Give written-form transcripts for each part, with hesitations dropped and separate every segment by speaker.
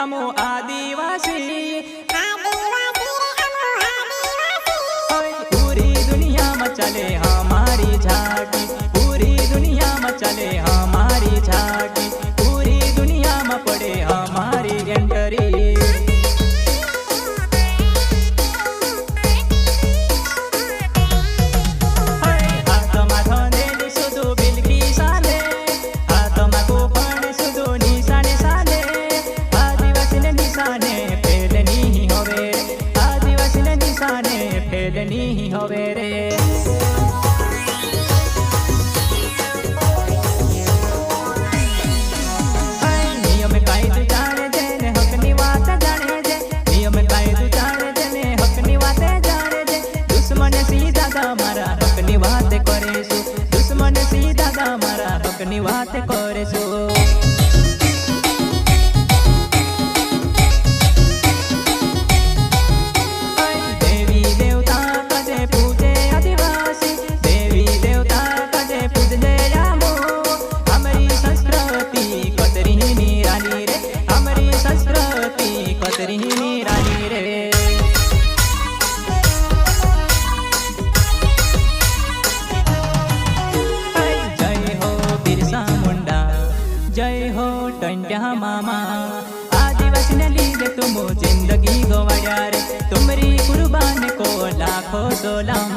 Speaker 1: अमो आदिवासी पूरी दुनिया में चले हमारी झांकी, पूरी दुनिया में चले हमारी झांकी, पूरी दुनिया में पड़े हमारी एंट्री। नहीं होवे रे नियम कायदो जाने जे ने हकनी वात जाने जे, नियम कायदो जाने जे ने हकनी वाते जाने जे। दुश्मन सीधा दा मारा हकनी वात करेसु, दुश्मन सीधा दा मारा हकनी वात करेसु। जय हो टंट्या मामा, आदिवासी ने लीधे तुम जिंदगी गवाया रे, तुम्हारी कुर्बान को लाखों सलाम।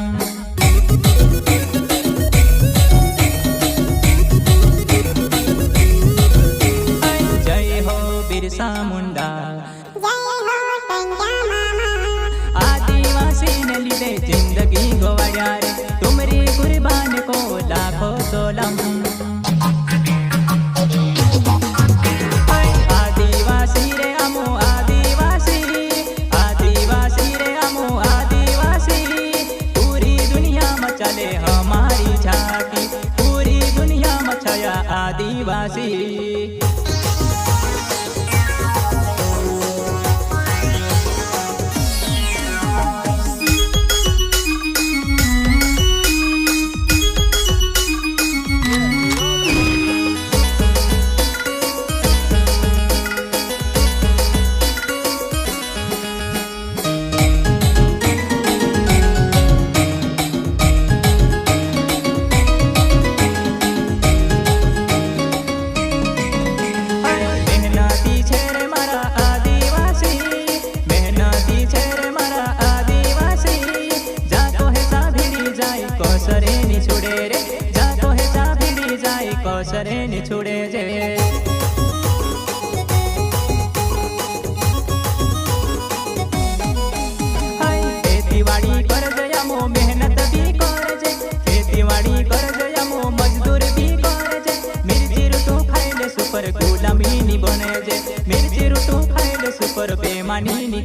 Speaker 1: जय हो बिरसा मुंडा, आदिवासी ने लीधे जिंदगी गवाया रे, तुम्हारी कुर्बान को लाखों सलाम। चले हमारी झांकी, पूरी दुनिया में छाया आदिवासी। सरे नि छोड़े जे खेतीवाड़ी कर जयामो मेहनत भी कर जे, खेतीवाड़ी कर जयामो मजदूर भी कर जे। मिर्ची रुटू खाइले सुपर गुलामी नी बने जे, मिर्ची रुटू खाइले सुपर बेमानी नी